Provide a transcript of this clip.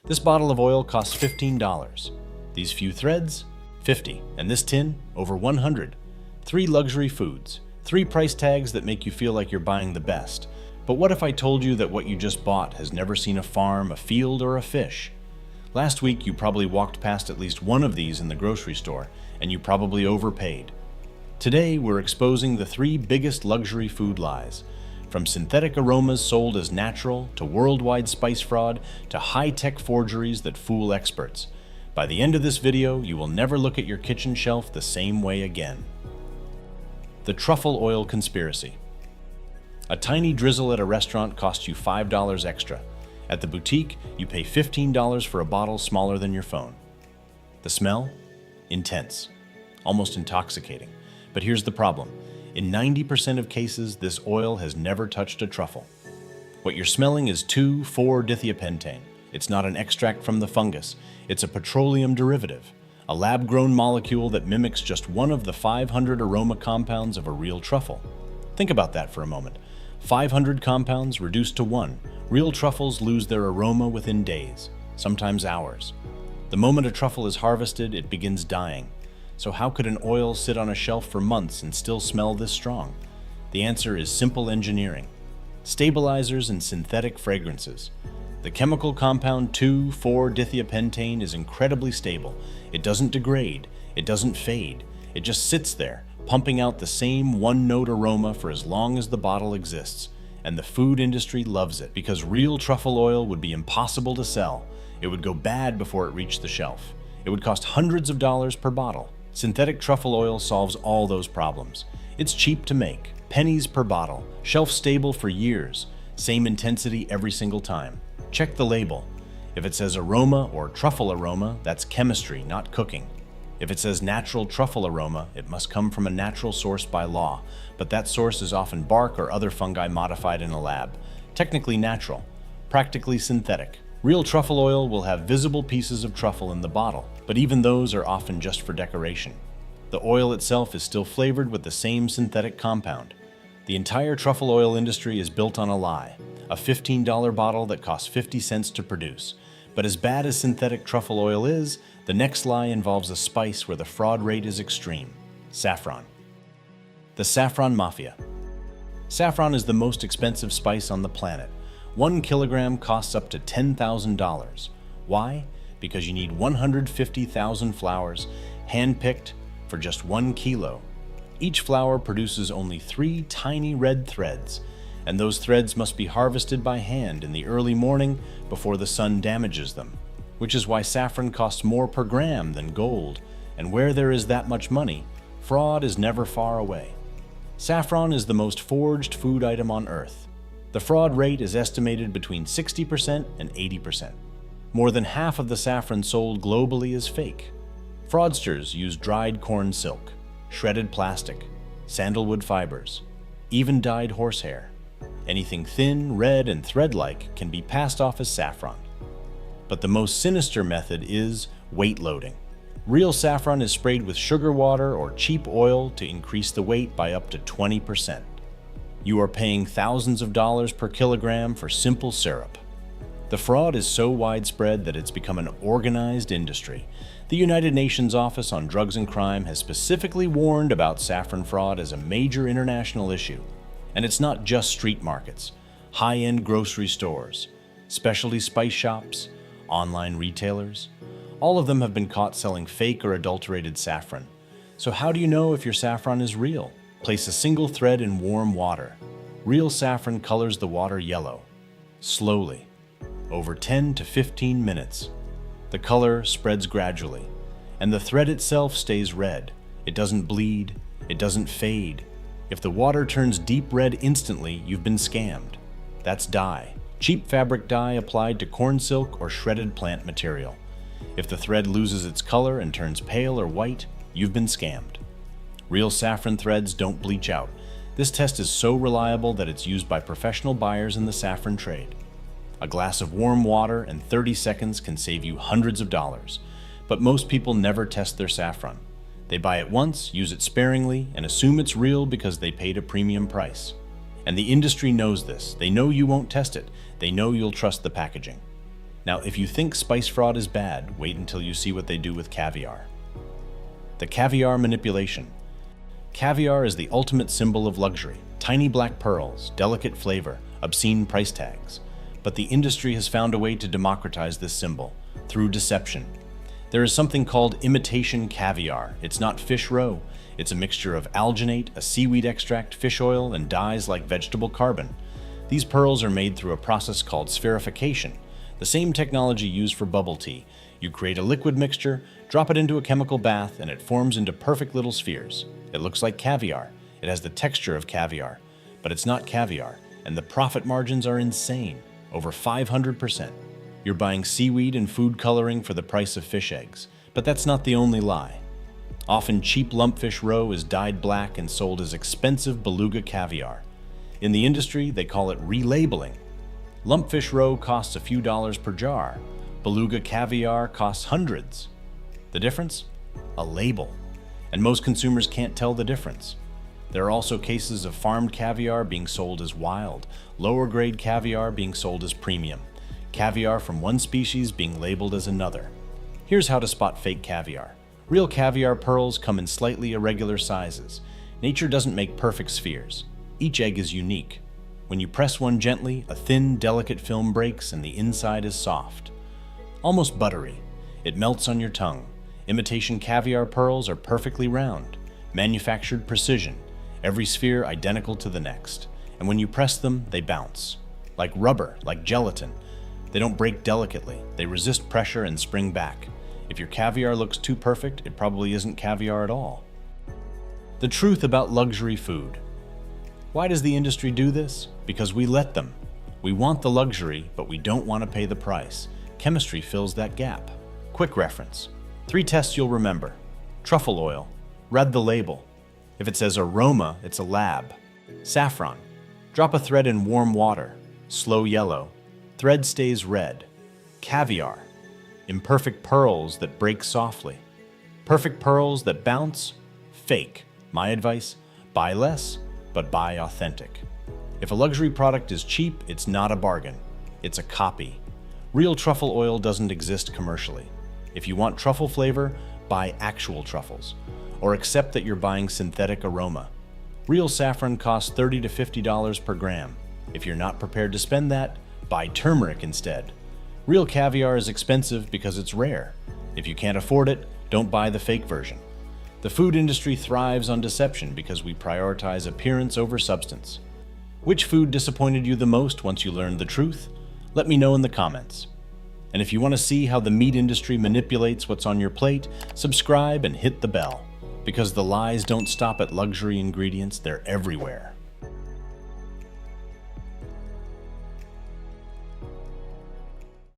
This bottle of oil costs $15. These few threads, 50. And this tin, over 100. 3 luxury foods, 3 price tags that make you feel like you're buying the best. But what if I told you that what you just bought has never seen a farm, a field, or a fish? Last week, you probably walked past at least one of these in the grocery store, and you probably overpaid. Today, we're exposing the 3 biggest luxury food lies. From synthetic aromas sold as natural, to worldwide spice fraud, to high-tech forgeries that fool experts. By the end of this video, you will never look at your kitchen shelf the same way again. The Truffle Oil Conspiracy. A tiny drizzle at a restaurant costs you $5 extra. At the boutique, you pay $15 for a bottle smaller than your phone. The smell? Intense. Almost intoxicating. But here's the problem. In 90% of cases, this oil has never touched a truffle. What you're smelling is 2,4-dithiopentane. It's not an extract from the fungus. It's a petroleum derivative, a lab-grown molecule that mimics just one of the 500 aroma compounds of a real truffle. Think about that for a moment. 500 compounds reduced to 1. Real truffles lose their aroma within days, sometimes hours. The moment a truffle is harvested, it begins dying. So how could an oil sit on a shelf for months and still smell this strong? The answer is simple engineering. Stabilizers and synthetic fragrances. The chemical compound 2,4-dithiopentane is incredibly stable. It doesn't degrade, it doesn't fade, it just sits there, pumping out the same one-note aroma for as long as the bottle exists. And the food industry loves it because real truffle oil would be impossible to sell. It would go bad before it reached the shelf. It would cost hundreds of dollars per bottle. Synthetic truffle oil solves all those problems. It's cheap to make, pennies per bottle, shelf-stable for years, same intensity every single time. Check the label. If it says aroma or truffle aroma, that's chemistry, not cooking. If it says natural truffle aroma, it must come from a natural source by law, but that source is often bark or other fungi modified in a lab. Technically natural, practically synthetic. Real truffle oil will have visible pieces of truffle in the bottle, but even those are often just for decoration. The oil itself is still flavored with the same synthetic compound. The entire truffle oil industry is built on a lie, a $15 bottle that costs 50 cents to produce. But as bad as synthetic truffle oil is, the next lie involves a spice where the fraud rate is extreme: saffron. The Saffron Mafia. Saffron is the most expensive spice on the planet. 1 kilogram costs up to $10,000. Why? Because you need 150,000 flowers, hand-picked for just 1 kilo. Each flower produces only 3 tiny red threads, and those threads must be harvested by hand in the early morning before the sun damages them, which is why saffron costs more per gram than gold, and where there is that much money, fraud is never far away. Saffron is the most forged food item on Earth. The fraud rate is estimated between 60% and 80%. More than half of the saffron sold globally is fake. Fraudsters use dried corn silk, shredded plastic, sandalwood fibers, even dyed horsehair. Anything thin, red, and thread-like can be passed off as saffron. But the most sinister method is weight loading. Real saffron is sprayed with sugar water or cheap oil to increase the weight by up to 20%. You are paying thousands of dollars per kilogram for simple syrup. The fraud is so widespread that it's become an organized industry. The United Nations Office on Drugs and Crime has specifically warned about saffron fraud as a major international issue. And it's not just street markets, high-end grocery stores, specialty spice shops, online retailers. All of them have been caught selling fake or adulterated saffron. So how do you know if your saffron is real? Place a single thread in warm water. Real saffron colors the water yellow, slowly, over 10 to 15 minutes. The color spreads gradually, and the thread itself stays red. It doesn't bleed, it doesn't fade. If the water turns deep red instantly, you've been scammed. That's dye, cheap fabric dye applied to corn silk or shredded plant material. If the thread loses its color and turns pale or white, you've been scammed. Real saffron threads don't bleach out. This test is so reliable that it's used by professional buyers in the saffron trade. A glass of warm water in 30 seconds can save you hundreds of dollars. But most people never test their saffron. They buy it once, use it sparingly, and assume it's real because they paid a premium price. And the industry knows this. They know you won't test it. They know you'll trust the packaging. Now, if you think spice fraud is bad, wait until you see what they do with caviar. The caviar manipulation. Caviar is the ultimate symbol of luxury. Tiny black pearls, delicate flavor, obscene price tags. But the industry has found a way to democratize this symbol through deception. There is something called imitation caviar. It's not fish roe. It's a mixture of alginate, a seaweed extract, fish oil, and dyes like vegetable carbon. These pearls are made through a process called spherification, the same technology used for bubble tea. You create a liquid mixture, drop it into a chemical bath, and it forms into perfect little spheres. It looks like caviar. It has the texture of caviar, but it's not caviar, and the profit margins are insane, over 500%. You're buying seaweed and food coloring for the price of fish eggs, but that's not the only lie. Often cheap lumpfish roe is dyed black and sold as expensive beluga caviar. In the industry, they call it relabeling. Lumpfish roe costs a few dollars per jar. Beluga caviar costs hundreds. The difference? A label. And most consumers can't tell the difference. There are also cases of farmed caviar being sold as wild, lower grade caviar being sold as premium, caviar from one species being labeled as another. Here's how to spot fake caviar. Real caviar pearls come in slightly irregular sizes. Nature doesn't make perfect spheres. Each egg is unique. When you press one gently, a thin, delicate film breaks and the inside is soft. Almost buttery. It melts on your tongue. Imitation caviar pearls are perfectly round, manufactured precision, every sphere identical to the next. And when you press them, they bounce. Like rubber, like gelatin. They don't break delicately. They resist pressure and spring back. If your caviar looks too perfect, it probably isn't caviar at all. The truth about luxury food. Why does the industry do this? Because we let them. We want the luxury, but we don't want to pay the price. Chemistry fills that gap. Quick reference. 3 tests you'll remember. Truffle oil. Read the label. If it says aroma, it's a lab. Saffron. Drop a thread in warm water. Slow yellow. Thread stays red. Caviar. Imperfect pearls that break softly. Perfect pearls that bounce? Fake. My advice? Buy less, but buy authentic. If a luxury product is cheap, it's not a bargain. It's a copy. Real truffle oil doesn't exist commercially. If you want truffle flavor, buy actual truffles, or accept that you're buying synthetic aroma. Real saffron costs $30 to $50 per gram. If you're not prepared to spend that, buy turmeric instead. Real caviar is expensive because it's rare. If you can't afford it, don't buy the fake version. The food industry thrives on deception because we prioritize appearance over substance. Which food disappointed you the most once you learned the truth? Let me know in the comments. And if you want to see how the meat industry manipulates what's on your plate, subscribe and hit the bell. Because the lies don't stop at luxury ingredients, they're everywhere.